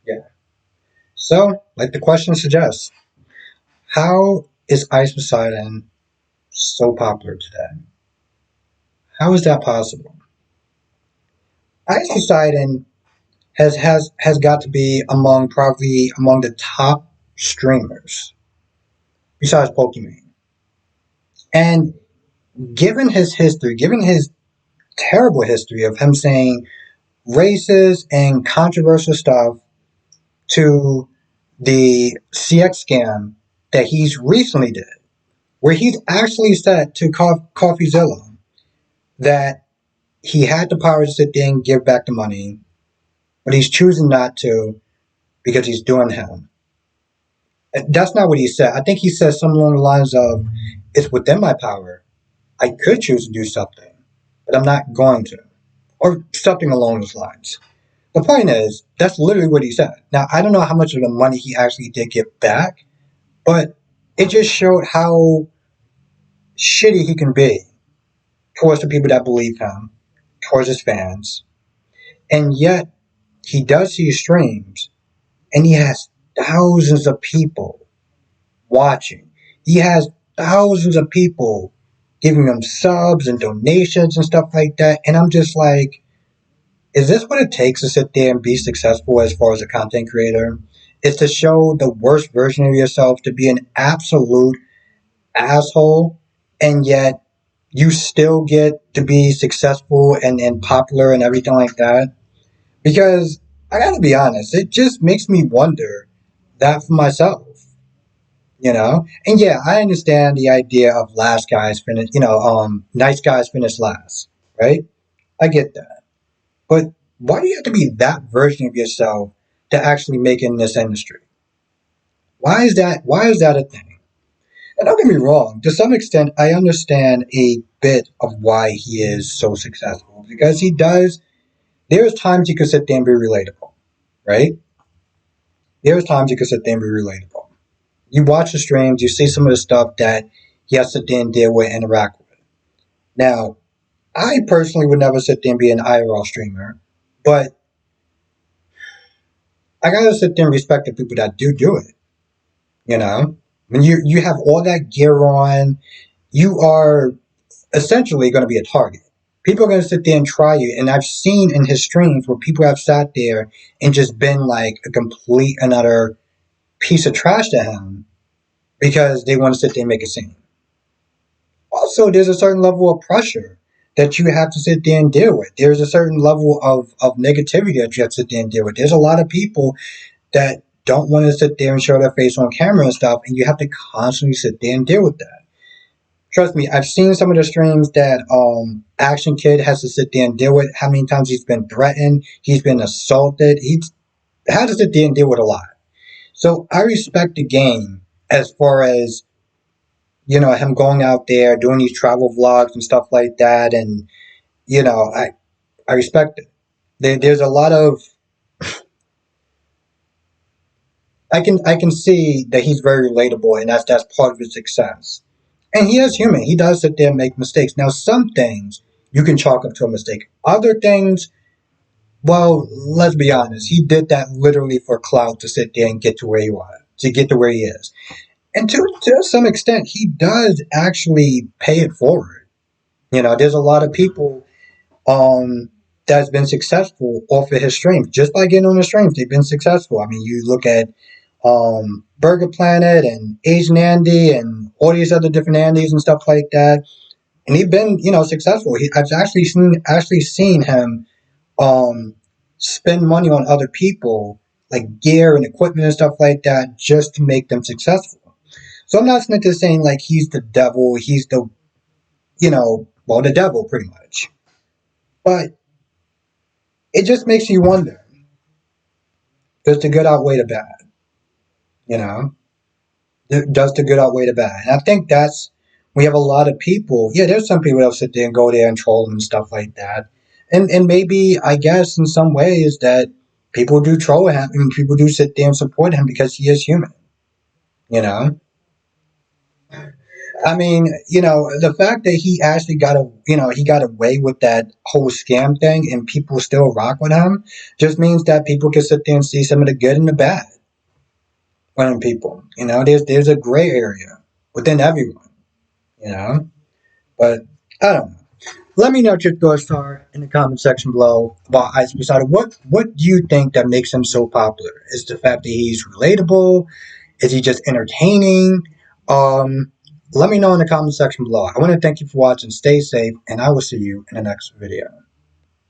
Yeah. So, like the question suggests, how is Ice Poseidon so popular today? How is that possible? Ice Poseidon has got to be among probably among the top streamers besides Pokemon. And given his history, given his terrible history of him saying racist and controversial stuff to the CX scam that he's recently did, where he's actually said to CoffeeZilla that he had the power to sit there and give back the money, but he's choosing not to because he's doing him. That's not what he said. I think he said something along the lines of, "It's within my power. I could choose to do something, but I'm not going to," or something along those lines. The point is, that's literally what he said. Now, I don't know how much of the money he actually did get back, but it just showed how shitty he can be towards the people that believe him, towards his fans. And yet, he does these streams, and he has thousands of people watching. He has thousands of people giving him subs and donations and stuff like that. And I'm just like, is this what it takes to sit there and be successful as far as a content creator? Is to show the worst version of yourself, to be an absolute asshole, and yet you still get to be successful and popular and everything like that? Because I gotta be honest, it just makes me wonder that for myself, you know? And yeah, I understand the idea of last guys finish, nice guys finish last, right? I get that. But why do you have to be that version of yourself to actually make it in this industry? Why is that a thing? And don't get me wrong, to some extent I understand a bit of why he is so successful. Because he does there's times you can sit there and be relatable, right? There's times you can sit there and be relatable. You watch the streams, you see some of the stuff that he has to sit there and deal with and interact with. Now, I personally would never sit there and be an IRL streamer, but I gotta sit there and respect the people that do it. You know, when you have all that gear on, you are essentially going to be a target. People are going to sit there and try you, and I've seen in his streams where people have sat there and just been like a complete another piece of trash to him because they want to sit there and make a scene. Also, there's a certain level of pressure that you have to sit there and deal with. There's a certain level of negativity that you have to sit there and deal with. There's a lot of people that don't want to sit there and show their face on camera and stuff, and you have to constantly sit there and deal with that. Trust me, I've seen some of the streams that Action Kid has to sit there and deal with. How many times he's been threatened, he's been assaulted, he's had to sit there and deal with a lot. So I respect the game as far as him going out there doing these travel vlogs and stuff like that, and I respect it. There's a lot of I can see that he's very relatable, and that's part of his success. And he is human. He does sit there and make mistakes. Now, some things you can chalk up to a mistake. Other things, well, let's be honest. He did that literally for clout to sit there and get to where he was, to get to where he is. And to some extent, he does actually pay it forward. There's a lot of people that's been successful off of his streams. Just by getting on the streams, they've been successful. I mean, you look at Burger Planet and Asian Andy and all these other different Andys and stuff like that. And he's been, successful. I've actually seen him spend money on other people, like gear and equipment and stuff like that, just to make them successful. So I'm not just saying like he's the devil, he's the devil pretty much. But it just makes you wonder, does the good outweigh the bad? You know? Does the good outweigh the bad? And I think we have a lot of people. Yeah, there's some people that sit there and go there and troll them and stuff like that. And maybe I guess in some ways that people do troll him and people do sit there and support him because he is human. You know? I mean, the fact that he actually he got away with that whole scam thing and people still rock with him just means that people can sit there and see some of the good and the bad in people. There's a gray area within everyone, you know, but I don't know. Let me know what your thoughts are in the comment section below about Ice Poseidon. What do you think that makes him so popular? Is the fact that he's relatable? Is he just entertaining? Let me know in the comment section below. I want to thank you for watching. Stay safe, and I will see you in the next video.